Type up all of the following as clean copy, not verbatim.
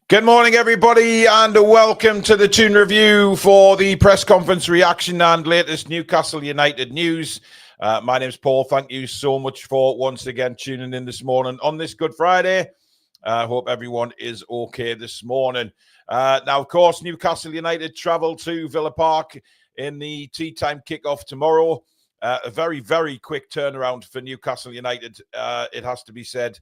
Good morning, everybody, and welcome to the Toon Review for the press conference reaction and latest Newcastle United news. My name's Paul. Thank you so much for once again tuning in this morning on this Good Friday. I hope everyone is okay this morning. Now, of course, Newcastle United travel to Villa Park in the tea time kickoff tomorrow. A very, very quick turnaround for Newcastle United, it has to be said,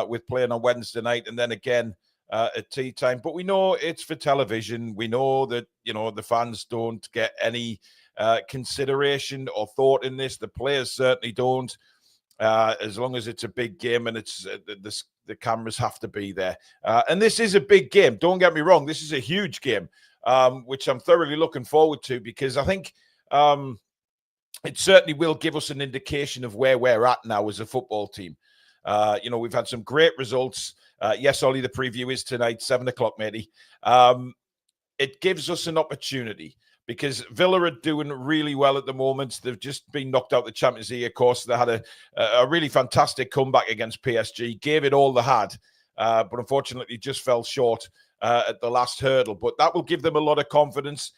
with playing on Wednesday night and then again at tea time. But we know it's for television. We know that, the fans don't get any consideration or thought in this. The players certainly don't. As long as it's a big game and it's the cameras have to be there. And this is a big game. Don't get me wrong. This is a huge game, which I'm thoroughly looking forward to, because I think it certainly will give us an indication of where we're at now as a football team. We've had some great results. Yes, Ollie, the preview is tonight, 7 o'clock, matey. It gives us an opportunity because Villa are doing really well at the moment. They've just been knocked out the Champions League, of course. They had a really fantastic comeback against PSG, gave it all they had, but unfortunately just fell short at the last hurdle. But that will give them a lot of confidence.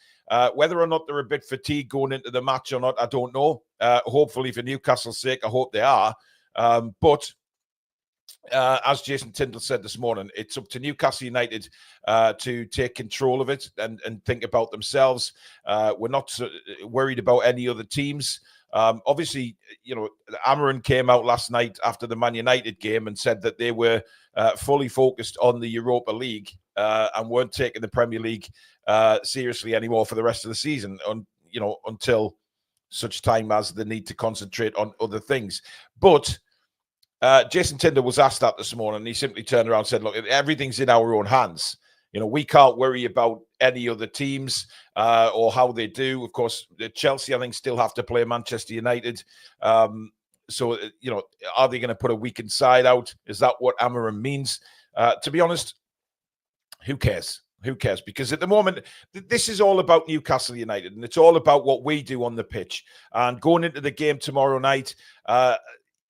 Whether or not they're a bit fatigued going into the match or not, I don't know. Hopefully, for Newcastle's sake, I hope they are. But as Jason Tindall said this morning, it's up to Newcastle United to take control of it and think about themselves. We're not worried about any other teams. Obviously, Amarin came out last night after the Man United game and said that they were fully focused on the Europa League and weren't taking the Premier League seriously anymore for the rest of the season, until such time as they need to concentrate on other things. But Jason Tindall was asked that this morning, and he simply turned around and said, look, everything's in our own hands. We can't worry about any other teams or how they do. Of course, Chelsea, I think, still have to play Manchester United. So, are they going to put a weakened side out? Is that what Amarin means? To be honest, who cares? Who cares? Because at the moment, this is all about Newcastle United, and it's all about what we do on the pitch. And going into the game tomorrow night,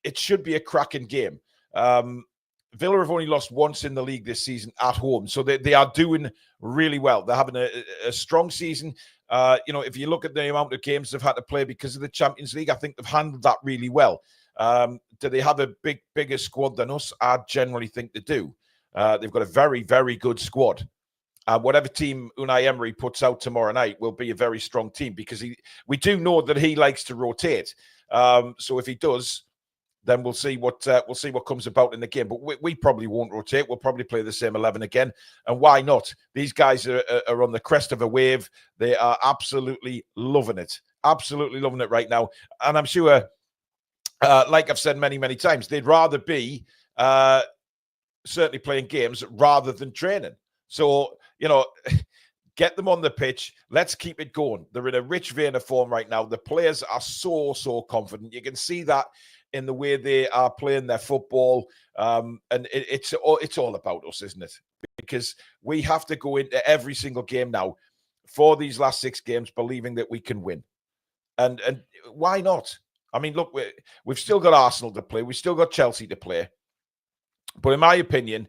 it should be a cracking game. Villa have only lost once in the league this season at home, so they are doing really well. They're having a strong season. If you look at the amount of games they've had to play because of the Champions League, I think they've handled that really well. Do they have a bigger squad than us? I generally think they do. They've got a very, very good squad. Whatever team Unai Emery puts out tomorrow night will be a very strong team, because we do know that he likes to rotate. So if he does, then we'll see what comes about in the game. But we probably won't rotate. We'll probably play the same 11 again. And why not? These guys are on the crest of a wave. They are absolutely loving it. Absolutely loving it right now. And I'm sure, like I've said many, many times, they'd rather be certainly playing games rather than training. So, get them on the pitch. Let's keep it going. They're in a rich vein of form right now. The players are so, so confident. You can see that in the way they are playing their football. And it's all about us, isn't it? Because we have to go into every single game now for these last 6 games believing that we can win. And why not? I mean, look, we've still got Arsenal to play. We've still got Chelsea to play. But in my opinion,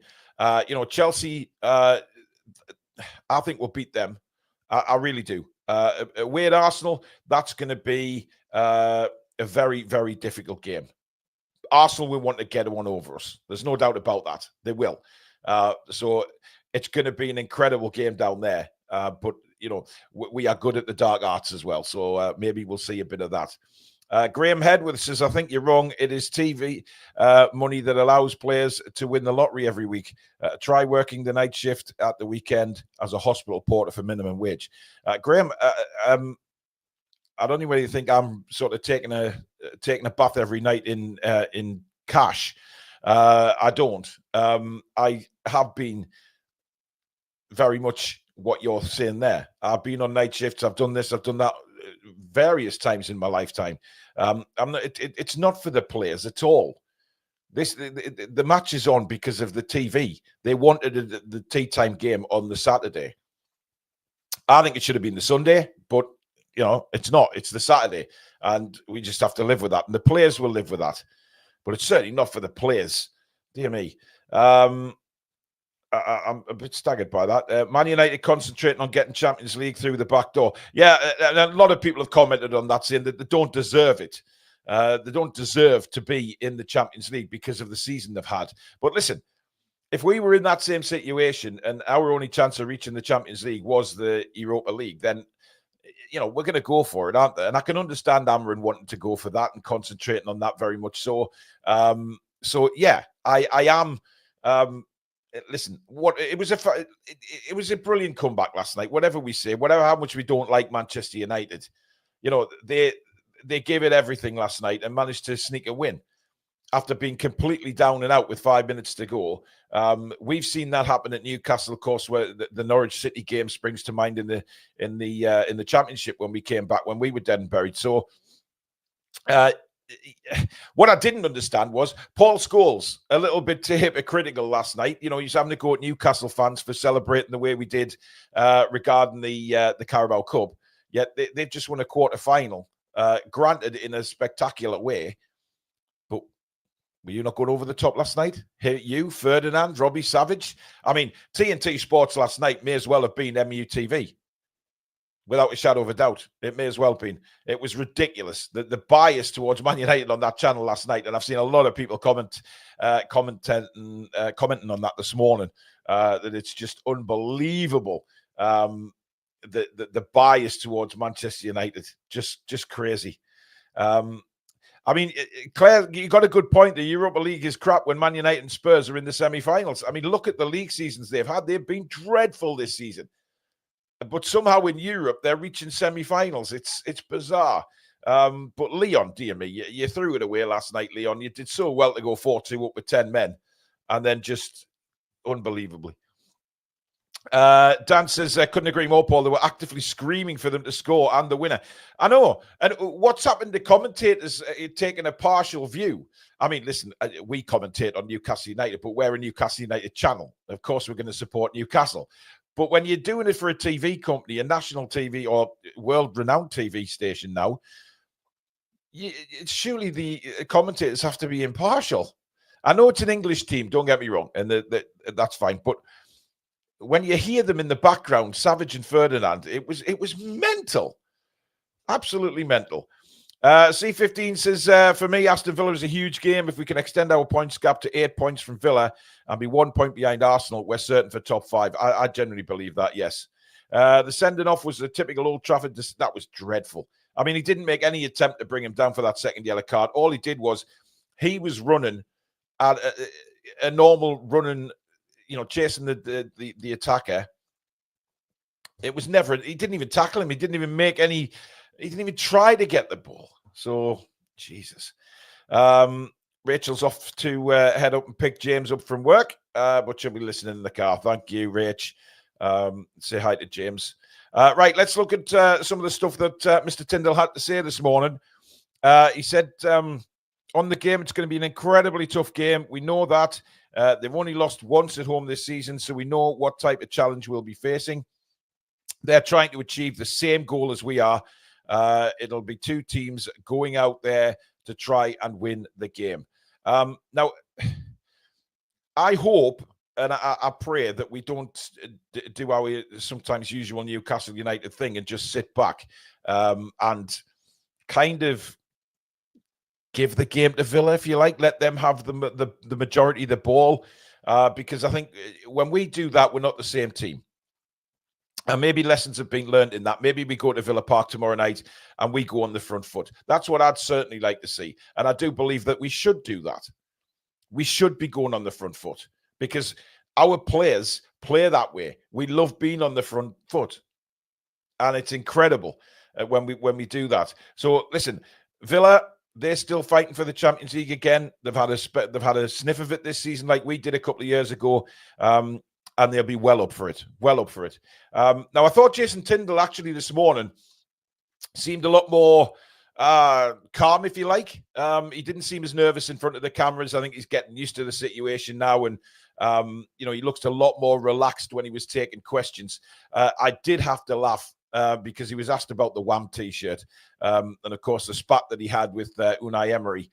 Chelsea, I think we'll beat them. I really do. Away at Arsenal, that's going to be a very, very difficult game. Arsenal will want to get one over us. There's no doubt about that. They will. So it's going to be an incredible game down there. But, we are good at the dark arts as well. So maybe we'll see a bit of that. Graham Headworth says, I think you're wrong. It is TV money that allows players to win the lottery every week. Try working the night shift at the weekend as a hospital porter for minimum wage. Graham, I don't know whether you think I'm sort of taking a bath every night in cash. I don't. I have been very much what you're saying there. I've been on night shifts. I've done this. I've done that various times in my lifetime. It's not for the players at all. The match is on because of the TV. They wanted the tea time game on the Saturday. I think it should have been the Sunday, but it's not. It's the Saturday, and we just have to live with that. And the players will live with that. But it's certainly not for the players. Dear me. I'm a bit staggered by that. Man United concentrating on getting Champions League through the back door. Yeah, a lot of people have commented on that, saying that they don't deserve it. They don't deserve to be in the Champions League because of the season they've had. But listen, if we were in that same situation and our only chance of reaching the Champions League was the Europa League, then, you know, we're going to go for it, aren't they? And I can understand Amrin wanting to go for that and concentrating on that very much so. So, yeah, I am... listen, it was a brilliant comeback last night. Whatever we say, how much we don't like Manchester United, you know, they gave it everything last night and managed to sneak a win after being completely down and out with 5 minutes to go. We've seen that happen at Newcastle, of course, where the Norwich City game springs to mind in the Championship when we came back, when we were dead and buried. So, what I didn't understand was Paul Scholes a little bit hypocritical last night. You know, he's having to go at Newcastle fans for celebrating the way we did regarding the Carabao Cup. Yet they've just won a quarter-final, granted in a spectacular way. But were you not going over the top last night? You, Ferdinand, Robbie Savage? I mean, TNT Sports last night may as well have been MUTV. Without a shadow of a doubt, it may as well have been. It was ridiculous. The bias towards Man United on that channel last night, and I've seen a lot of people commenting on that this morning. That it's just unbelievable. The bias towards Manchester United, just crazy. I mean, Claire, you got a good point. The Europa League is crap when Man United and Spurs are in the semi-finals. I mean, look at the league seasons they've had. They've been dreadful this season. But somehow in Europe, they're reaching semi-finals. It's bizarre. But Leon, dear me, you threw it away last night, Leon. You did so well to go 4-2 up with 10 men. And then just unbelievably. Dan says, couldn't agree more, Paul. They were actively screaming for them to score and the winner. I know. And what's happened to commentators taking a partial view? I mean, listen, we commentate on Newcastle United, but we're a Newcastle United channel. Of course, we're going to support Newcastle. But when you're doing it for a TV company, a national TV or world-renowned TV station now, surely the commentators have to be impartial. I know it's an English team, don't get me wrong, and that's fine. But when you hear them in the background, Savage and Ferdinand, it was mental. Absolutely mental. C15 says, for me, Aston Villa is a huge game. If we can extend our points gap to 8 points from Villa and be 1 point behind Arsenal, we're certain for top 5. I generally believe that, yes. The sending off was a typical Old Trafford. That was dreadful. I mean, he didn't make any attempt to bring him down for that second yellow card. All he did was he was running at a normal running, you know, chasing the attacker. It was never, he didn't even tackle him. He didn't even make any... He didn't even try to get the ball. So, Jesus. Rachel's off to head up and pick James up from work, but she'll be listening in the car. Thank you, Rach. Say hi to James. Right, let's look at some of the stuff that Mr. Tindall had to say this morning. He said on the game, it's going to be an incredibly tough game. We know that. They've only lost once at home this season, so we know what type of challenge we'll be facing. They're trying to achieve the same goal as we are. It'll be two teams going out there to try and win the game. Now, I hope and I pray that we don't do our sometimes usual Newcastle United thing and just sit back and kind of give the game to Villa, if you like. Let them have the majority of the ball, because I think when we do that, we're not the same team. And maybe lessons have been learned in that. Maybe we go to Villa Park tomorrow night and we go on the front foot. That's what I'd certainly like to see. And I do believe that we should do that. We should be going on the front foot because our players play that way. We love being on the front foot. And it's incredible when we do that. So, listen, Villa, they're still fighting for the Champions League again. They've had a sniff of it this season like we did a couple of years ago. And they'll be well up for it. Well up for it. Now, I thought Jason Tindall actually this morning seemed a lot more calm, if you like. He didn't seem as nervous in front of the cameras. I think he's getting used to the situation now. And, he looks a lot more relaxed when he was taking questions. I did have to laugh because he was asked about the Wham T-shirt. And, of course, the spat that he had with Unai Emery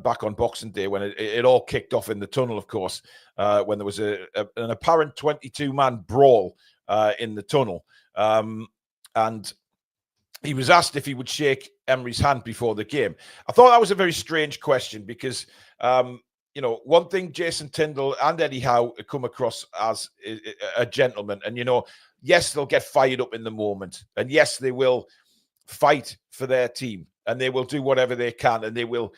back on Boxing Day when it all kicked off in the tunnel, of course, when there was an apparent 22-man brawl in the tunnel. And he was asked if he would shake Emery's hand before the game. I thought that was a very strange question because, one thing Jason Tindall and Eddie Howe come across as a gentleman. And, yes, they'll get fired up in the moment. And yes, they will fight for their team. And they will do whatever they can. And they will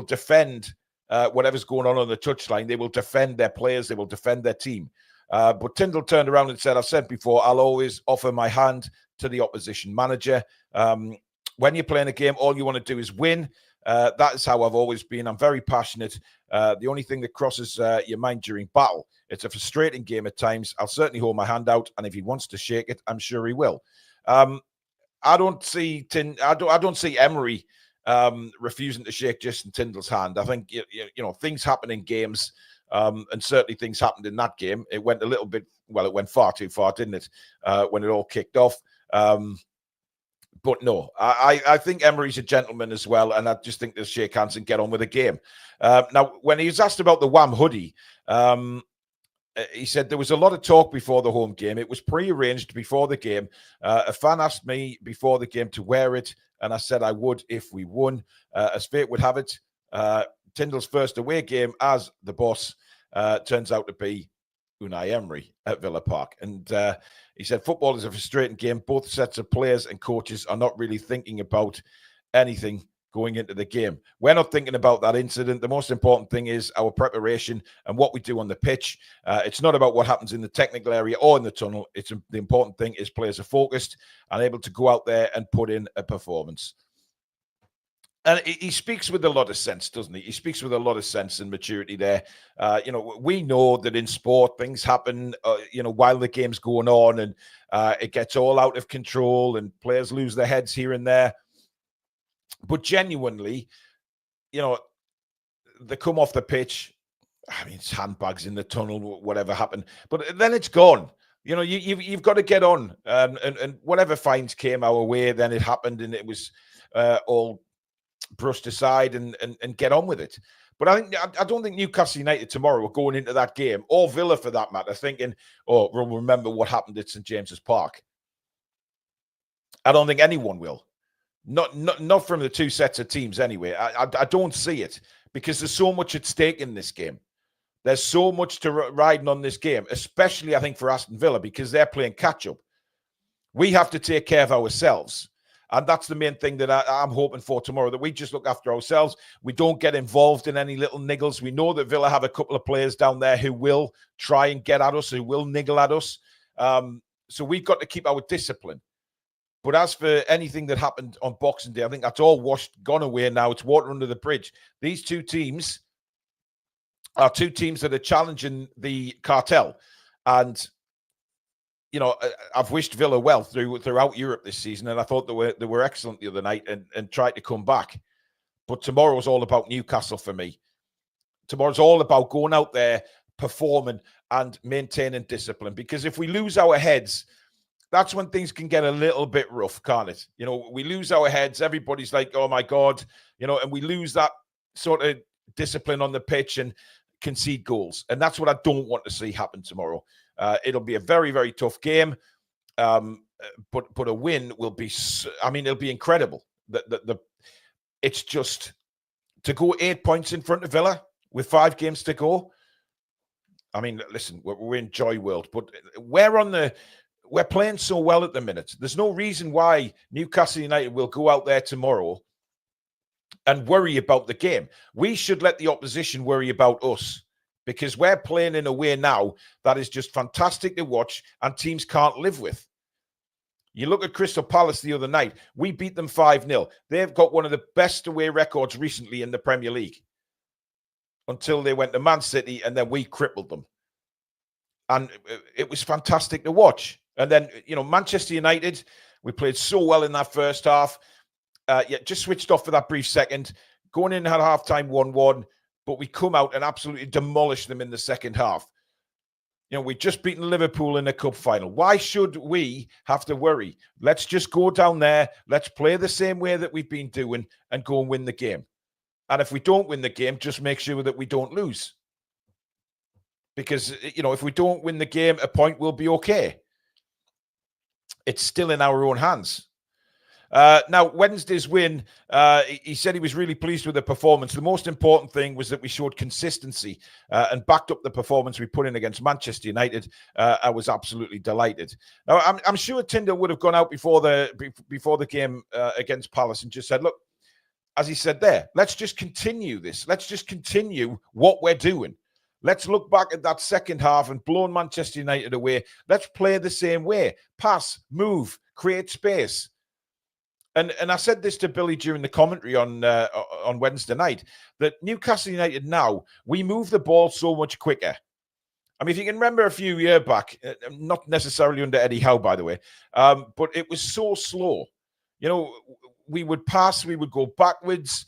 defend whatever's going on the touchline. They will defend their players. They will defend their team. But Tindall turned around and said, I've said before, I'll always offer my hand to the opposition manager. When you're playing a game, all you want to do is win. That is how I've always been. I'm very passionate. The only thing that crosses your mind during battle, it's a frustrating game at times. I'll certainly hold my hand out. And if he wants to shake it, I'm sure he will. I don't see Emery refusing to shake Jason Tindall's hand. I think things happen in games, and certainly things happened in that game. It went a little bit, it went far too far, didn't it? When it all kicked off. But no, I think Emery's a gentleman as well, and I just think they'll shake hands and get on with the game. Now, when he was asked about the Wham hoodie, he said there was a lot of talk before the home game. It was pre-arranged before the game. A fan asked me before the game to wear it, and I said I would if we won. As fate would have it, Tindall's first away game as the boss turns out to be Unai Emery at Villa Park. And he said football is a frustrating game. Both sets of players and coaches are not really thinking about anything going into the game. We're not thinking about that incident. The most important thing is our preparation and what we do on the pitch. It's not about what happens in the technical area or in the tunnel. The important thing is players are focused and able to go out there and put in a performance. And he speaks with a lot of sense, doesn't he? He speaks with a lot of sense and maturity there. We know that in sport, things happen, while the game's going on, and it gets all out of control and players lose their heads here and there. But genuinely, they come off the pitch. I mean, it's handbags in the tunnel, whatever happened. But then it's gone. You've got to get on. And whatever fines came our way, then it happened, and it was all brushed aside and get on with it. But I don't think Newcastle United tomorrow are going into that game, or Villa for that matter, thinking, oh, we'll remember what happened at St. James's Park. I don't think anyone will. Not from the two sets of teams anyway. I don't see it, because there's so much at stake in this game. There's so much to riding on this game, especially I think for Aston Villa, because they're playing catch up. We have to take care of ourselves. And that's the main thing that I'm hoping for tomorrow, that we just look after ourselves. We don't get involved in any little niggles. We know that Villa have a couple of players down there who will try and get at us, who will niggle at us. So we've got to keep our discipline. But as for anything that happened on Boxing Day, I think that's all gone away now. It's water under the bridge. These two teams are two teams that are challenging the cartel. And I've wished Villa well throughout Europe this season, and I thought they were excellent the other night and tried to come back. But tomorrow's all about Newcastle for me. Tomorrow's all about going out there, performing, and maintaining discipline. Because if we lose our heads, that's when things can get a little bit rough, can't it? We lose our heads. Everybody's like, oh my God, and we lose that sort of discipline on the pitch and concede goals. And that's what I don't want to see happen tomorrow. It'll be a very, very tough game. But a win will be, it'll be incredible. It's just to go 8 points in front of Villa with 5 games to go. I mean, listen, we're in Joy World, but we're playing so well at the minute. There's no reason why Newcastle United will go out there tomorrow and worry about the game. We should let the opposition worry about us, because we're playing in a way now that is just fantastic to watch and teams can't live with. You look at Crystal Palace the other night. We beat them 5-0. They've got one of the best away records recently in the Premier League, until they went to Man City, and then we crippled them. And it was fantastic to watch. And then, Manchester United, we played so well in that first half. Just switched off for that brief second. Going in at halftime 1-1, but we come out and absolutely demolish them in the second half. We've just beaten Liverpool in a cup final. Why should we have to worry? Let's just go down there. Let's play the same way that we've been doing and go and win the game. And if we don't win the game, just make sure that we don't lose. Because, if we don't win the game, a point will be okay. It's still in our own hands. Now, Wednesday's win, he said he was really pleased with the performance. The most important thing was that we showed consistency and backed up the performance we put in against Manchester United. I was absolutely delighted. Now, I'm sure Tindall would have gone out before the game against Palace and just said, look, as he said there, let's just continue this. Let's just continue what we're doing. Let's look back at that second half and blown Manchester United away. Let's play the same way. Pass, move, create space. And I said this to Billy during the commentary on Wednesday night, that Newcastle United now, we move the ball so much quicker. I mean, if you can remember a few years back, not necessarily under Eddie Howe, by the way, but it was so slow. We would pass, we would go backwards,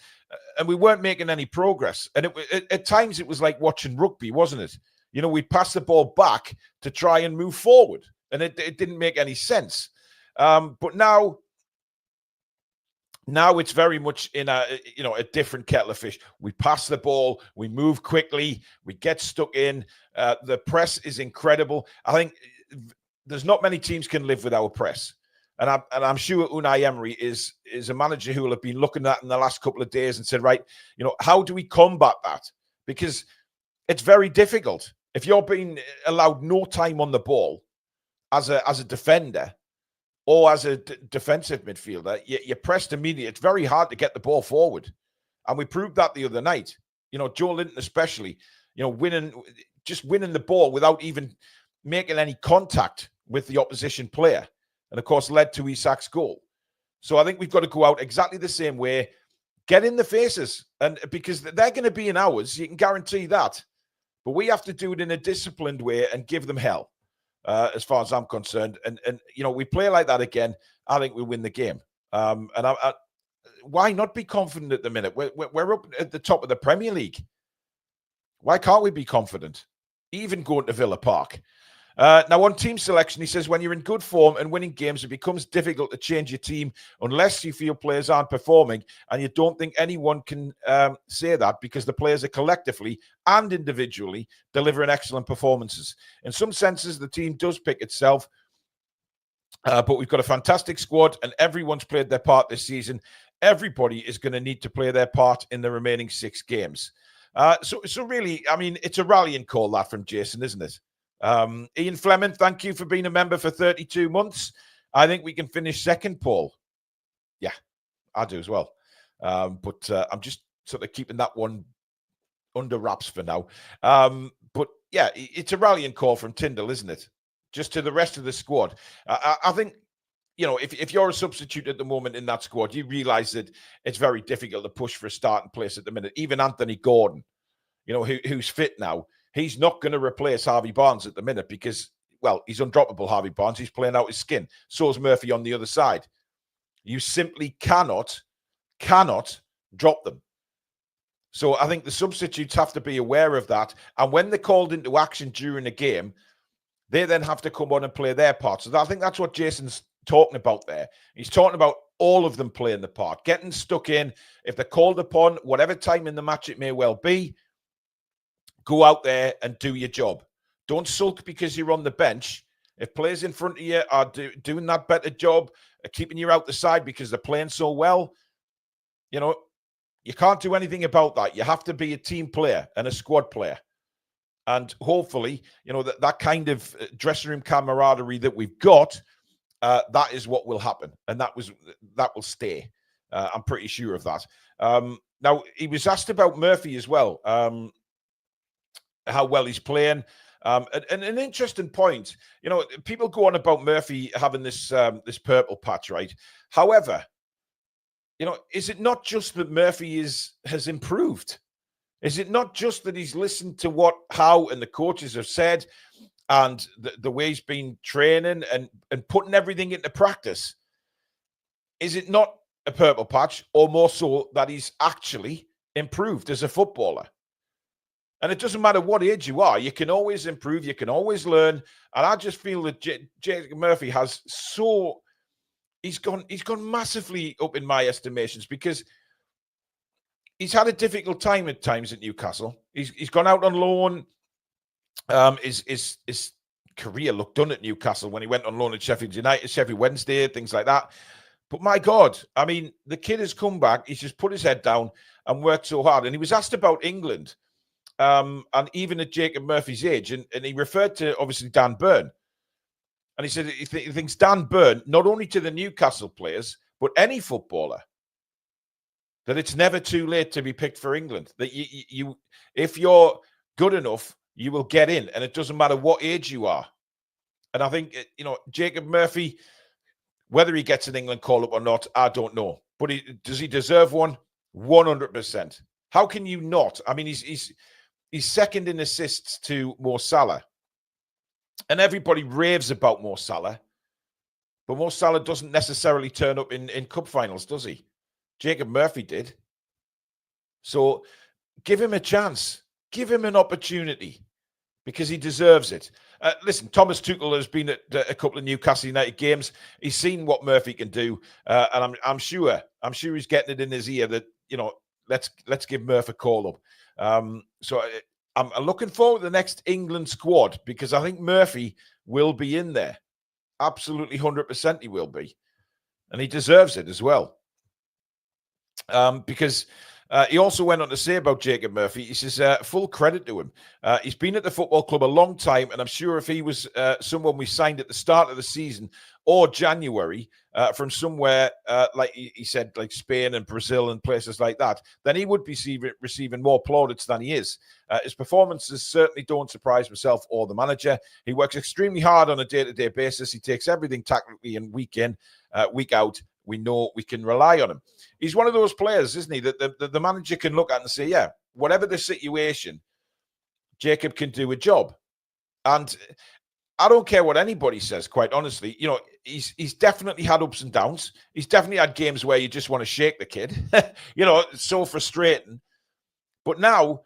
and we weren't making any progress. And at times it was like watching rugby, wasn't it? We'd pass the ball back to try and move forward, and it didn't make any sense. But now it's very much in a different kettle of fish. We pass the ball, we move quickly, we get stuck in. The press is incredible. I think there's not many teams can live with our press. And I'm sure Unai Emery is a manager who will have been looking at in the last couple of days and said, right, how do we combat that? Because it's very difficult. If you're being allowed no time on the ball as a defender or as a defensive midfielder, you're pressed immediately. It's very hard to get the ball forward. And we proved that the other night. Joe Linton especially, winning the ball without even making any contact with the opposition player. And, of course, led to Isak's goal. So I think we've got to go out exactly the same way, get in the faces, and because they're going to be in ours, you can guarantee that. But we have to do it in a disciplined way and give them hell, as far as I'm concerned. And we play like that again, I think we win the game. Why not be confident at the minute? We're up at the top of the Premier League. Why can't we be confident? Even going to Villa Park. Now, on team selection, he says, when you're in good form and winning games, it becomes difficult to change your team unless you feel players aren't performing, and you don't think anyone can say that because the players are collectively and individually delivering excellent performances. In some senses, the team does pick itself, but we've got a fantastic squad and everyone's played their part this season. Everybody is going to need to play their part in the remaining 6 games. So really, I mean, it's a rallying call, that, from Jason, isn't it? Ian Fleming, thank you for being a member for 32 months. I think we can finish second, Paul. Yeah, I do as well. But I'm just sort of keeping that one under wraps for now. But yeah, it's a rallying call from Tindall, isn't it? Just to the rest of the squad. I think, if you're a substitute at the moment in that squad, you realize that it's very difficult to push for a starting place at the minute. Even Anthony Gordon, who's fit now, he's not going to replace Harvey Barnes at the minute because, well, he's undroppable, Harvey Barnes. He's playing out his skin. So is Murphy on the other side. You simply cannot drop them. So I think the substitutes have to be aware of that. And when they're called into action during a game, they then have to come on and play their part. So I think that's what Jason's talking about there. He's talking about all of them playing the part, getting stuck in. If they're called upon, whatever time in the match it may well be, go out there and do your job. Don't sulk because you're on the bench. If players in front of you are doing that better job, keeping you out the side because they're playing so well, you can't do anything about that. You have to be a team player and a squad player. And hopefully, that kind of dressing room camaraderie that we've got, that is what will happen. And that will stay. I'm pretty sure of that. Now, he was asked about Murphy as well. How well he's playing. And an interesting point, people go on about Murphy having this purple patch, right? However, is it not just that Murphy has improved? Is it not just that he's listened to what Howe and the coaches have said and the way he's been training and putting everything into practice? Is it not a purple patch, or more so that he's actually improved as a footballer? And it doesn't matter what age you are. You can always improve. You can always learn. And I just feel that Jason Murphy has he's gone massively up in my estimations, because he's had a difficult time at times at Newcastle. He's gone out on loan. His career looked done at Newcastle when he went on loan at Sheffield United, Sheffield Wednesday, things like that. But my God, I mean, the kid has come back. He's just put his head down and worked so hard. And he was asked about England, and even at Jacob Murphy's age, and he referred to, obviously, Dan Burn. And he said he thinks Dan Burn, not only to the Newcastle players, but any footballer, that it's never too late to be picked for England. That you if you're good enough, you will get in, and it doesn't matter what age you are. And I think, Jacob Murphy, whether he gets an England call-up or not, I don't know. But does he deserve one? 100%. How can you not? I mean, he's second in assists to Mo Salah. And everybody raves about Mo Salah. But Mo Salah doesn't necessarily turn up in cup finals, does he? Jacob Murphy did. So give him a chance. Give him an opportunity, because he deserves it. Listen, Thomas Tuchel has been at a couple of Newcastle United games. He's seen what Murphy can do, and I'm sure he's getting it in his ear that, let's give Murphy a call up. So I'm looking forward to the next England squad, because I think Murphy will be in there. Absolutely 100% he will be, and he deserves it as well. Because he also went on to say about Jacob Murphy, he says, full credit to him. He's been at the football club a long time, and I'm sure if he was someone we signed at the start of the season or January from somewhere, like he said, like Spain and Brazil and places like that, then he would be receiving more plaudits than he is. His performances certainly don't surprise himself or the manager. He works extremely hard on a day-to-day basis. He takes everything tactically, and week in, week out, we know we can rely on him. He's one of those players, isn't he, that the manager can look at and say, yeah, whatever the situation, Jacob can do a job. And I don't care what anybody says, quite honestly. He's definitely had ups and downs. He's definitely had games where you just want to shake the kid. It's so frustrating. But now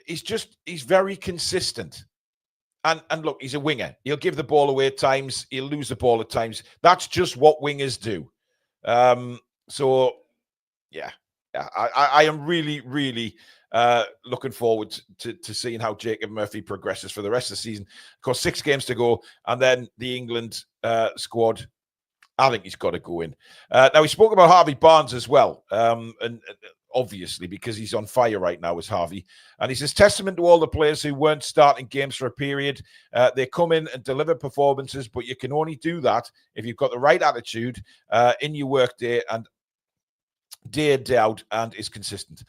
he's very consistent. And look, he's a winger. He'll give the ball away at times. He'll lose the ball at times. That's just what wingers do. So, yeah, I am really, really looking forward to seeing how Jacob Murphy progresses for the rest of the season. Of course, 6 games to go, and then the England squad, I think he's got to go in. Now, we spoke about Harvey Barnes as well, and obviously, because he's on fire right now, is Harvey. And he says, testament to all the players who weren't starting games for a period. They come in and deliver performances, but you can only do that if you've got the right attitude in your work day and day in, day out, and is consistent.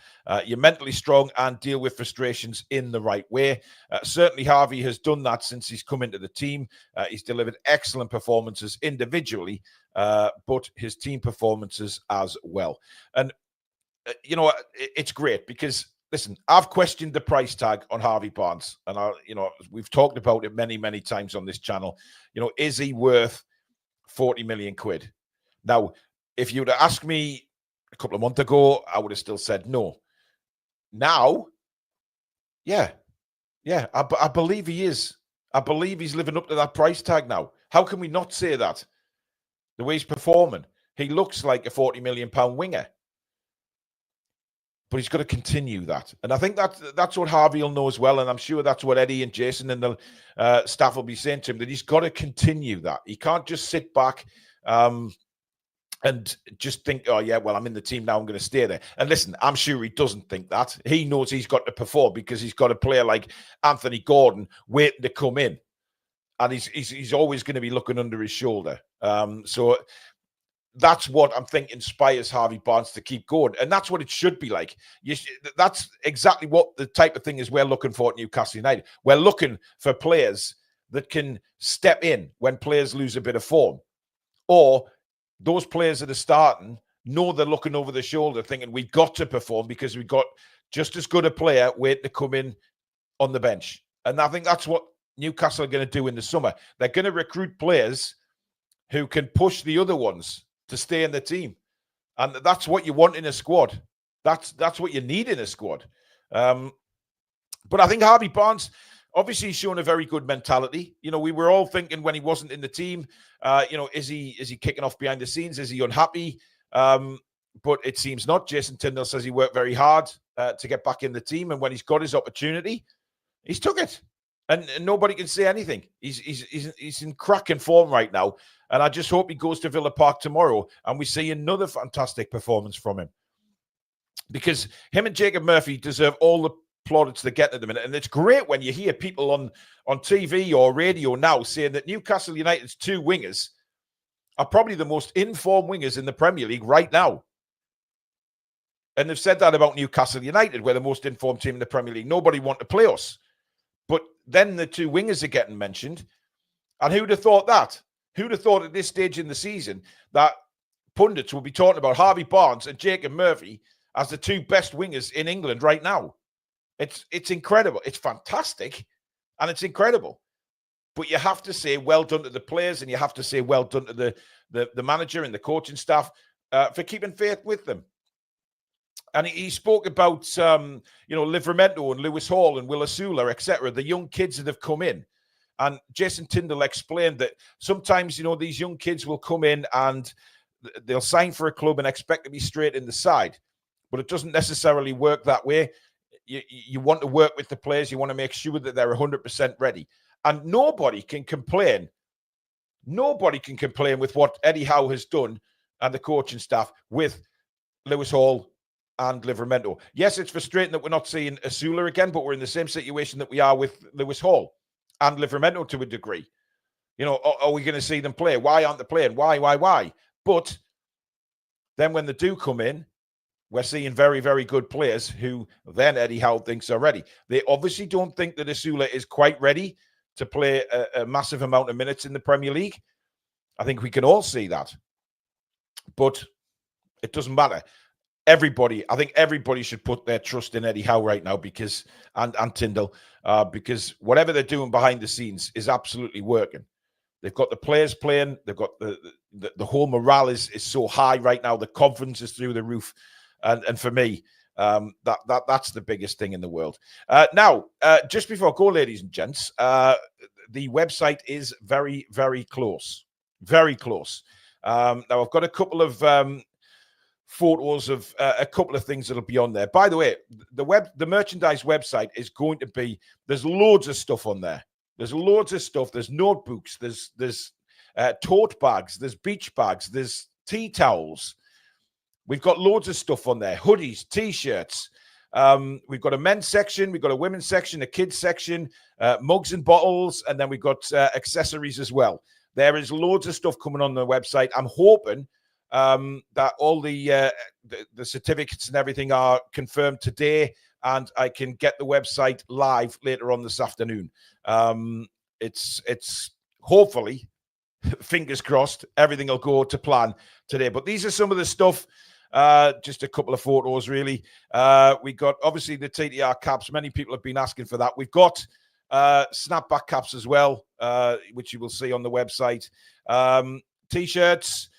You're mentally strong and deal with frustrations in the right way. Certainly, Harvey has done that since he's come into the team. He's delivered excellent performances individually, but his team performances as well. And it's great because, listen, I've questioned the price tag on Harvey Barnes, and we've talked about it many, many times on this channel. Is he worth 40 million quid? Now, if you would have asked me a couple of months ago, I would have still said no. Now, yeah, I believe he is. I believe he's living up to that price tag now. How can we not say that? The way he's performing, he looks like a 40 million pound winger. But he's got to continue that. And I think that's what Harvey will know as well. And I'm sure that's what Eddie and Jason and the staff will be saying to him, that he's got to continue that. He can't just sit back and just think, oh, yeah, well, I'm in the team now, I'm going to stay there. And listen, I'm sure he doesn't think that. He knows he's got to perform because he's got a player like Anthony Gordon waiting to come in. And he's always going to be looking under his shoulder. So that's what I'm think inspires Harvey Barnes to keep going. And that's what it should be like. That's exactly what the type of thing is we're looking for at Newcastle United. We're looking for players that can step in when players lose a bit of form. Or those players that are starting know they're looking over the shoulder thinking we've got to perform because we've got just as good a player waiting to come in on the bench. And I think that's what Newcastle are going to do in the summer. They're going to recruit players who can push the other ones to stay in the team. And that's what you want in a squad. That's what you need in a squad. But I think Harvey Barnes, obviously, he's shown a very good mentality. We were all thinking when he wasn't in the team, is he kicking off behind the scenes? Is he unhappy? but it seems not. Jason Tindall says he worked very hard to get back in the team, and when he's got his opportunity, he's took it. And nobody can say anything. He's in cracking form right now. And I just hope he goes to Villa Park tomorrow and we see another fantastic performance from him. Because him and Jacob Murphy deserve all the plaudits they get at the minute. And it's great when you hear people on TV or radio now saying that Newcastle United's two wingers are probably the most informed wingers in the Premier League right now. And they've said that about Newcastle United. We're the most informed team in the Premier League. Nobody want to play us. But then the two wingers are getting mentioned. And who'd have thought that? Who'd have thought at this stage in the season that pundits will be talking about Harvey Barnes and Jacob Murphy as the two best wingers in England right now? It's incredible. It's fantastic. And it's incredible. But you have to say well done to the players, and you have to say well done to the manager and the coaching staff for keeping faith with them. And he spoke about, Livramento and Lewis Hall and Will Asula, etc., the young kids that have come in. And Jason Tindall explained that sometimes, these young kids will come in and they'll sign for a club and expect to be straight in the side. But it doesn't necessarily work that way. You want to work with the players. You want to make sure that they're 100% ready. And nobody can complain. Nobody can complain with what Eddie Howe has done and the coaching staff with Lewis Hall and Livramento. Yes, it's frustrating that we're not seeing Asula again, but we're in the same situation that we are with Lewis Hall and Livramento to a degree. Are we going to see them play? Why aren't they playing? Why? But then when they do come in, we're seeing very, very good players who then Eddie Howe thinks are ready. They obviously don't think that Asula is quite ready to play a massive amount of minutes in the Premier League. I think we can all see that. But it doesn't matter. I think everybody should put their trust in Eddie Howe right now and Tindall, because whatever they're doing behind the scenes is absolutely working. They've got the players playing. They've got the whole morale is so high right now. The confidence is through the roof. And for me, that's the biggest thing in the world. Now, just before I go, ladies and gents, the website is very, very close. Very close. Now, I've got a couple of photos of a couple of things that'll be on there. By the way, the merchandise website is going to be, there's loads of stuff on there. There's loads of stuff. There's notebooks. There's tote bags. There's beach bags. There's tea towels. We've got loads of stuff on there. Hoodies, T-shirts. We've got a men's section. We've got a women's section, a kids section, mugs and bottles. And then we've got accessories as well. There is loads of stuff coming on the website. I'm hoping that all the certificates and everything are confirmed today, and I can get the website live later on this afternoon. It's hopefully, fingers crossed, everything will go to plan today. But these are some of the stuff. Just a couple of photos, really. We got obviously the TTR caps. Many people have been asking for that. We've got snapback caps as well, which you will see on the website. T-shirts.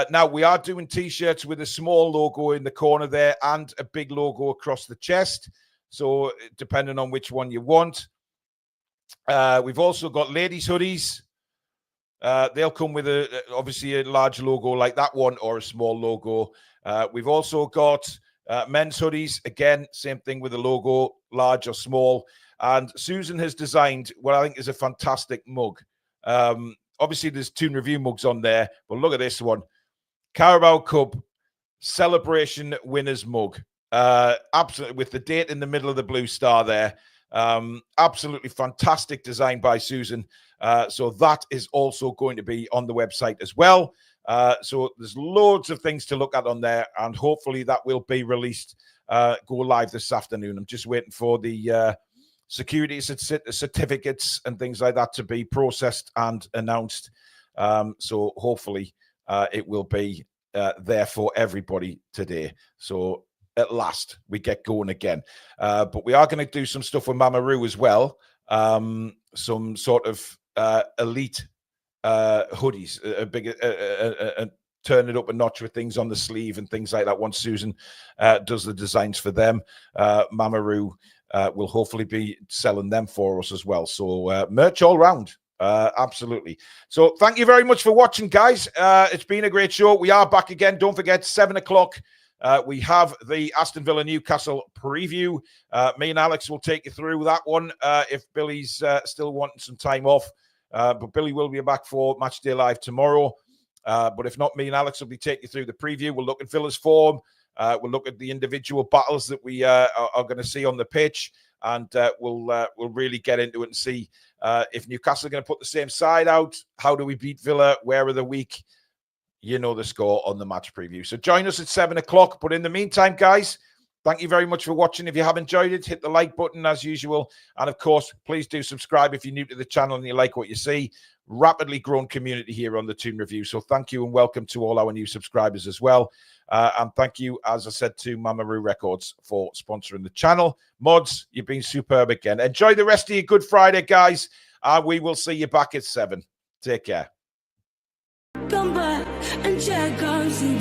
Now, we are doing T-shirts with a small logo in the corner there and a big logo across the chest. So, depending on which one you want. We've also got ladies' hoodies. They'll come with obviously a large logo like that one or a small logo. We've also got men's hoodies. Again, same thing with the logo, large or small. And Susan has designed what I think is a fantastic mug. Obviously, there's Toon Review mugs on there, but look at this one. Carabao Cup celebration winners mug. Absolutely, with the date in the middle of the blue star there. Absolutely fantastic design by Susan. So that is also going to be on the website as well. So there's loads of things to look at on there, and hopefully that will be released, go live this afternoon. I'm just waiting for the security certificates and things like that to be processed and announced. So hopefully it will be there for everybody today. So at last we get going again. But we are going to do some stuff with Mamaroo as well. Some sort of elite hoodies, a big turn it up a notch with things on the sleeve and things like that. Once Susan does the designs for them, Mamaroo will hopefully be selling them for us as well. So merch all round. Absolutely. So thank you very much for watching, guys. It's been a great show. We are back again. Don't forget, 7 o'clock we have the Aston Villa Newcastle preview. Me and Alex will take you through that one if Billy's still wanting some time off. But Billy will be back for Matchday Live tomorrow. But if not, me and Alex will be taking you through the preview. We'll look at Villa's form. We'll look at the individual battles that we are going to see on the pitch. And we'll really get into it and see if Newcastle are going to put the same side out. How do we beat Villa? Where are they weak? You know the score on the match preview. So join us at 7 o'clock. But in the meantime, guys, thank you very much for watching. If you have enjoyed it, hit the like button as usual. And of course, please do subscribe if you're new to the channel and you like what you see. Rapidly growing community here on the Toon Review. So thank you and welcome to all our new subscribers as well. And thank you, as I said, to Mamaroo Records for sponsoring the channel. Mods, you've been superb again. Enjoy the rest of your Good Friday, guys. And we will see you back at 7. Take care. Come back and check out the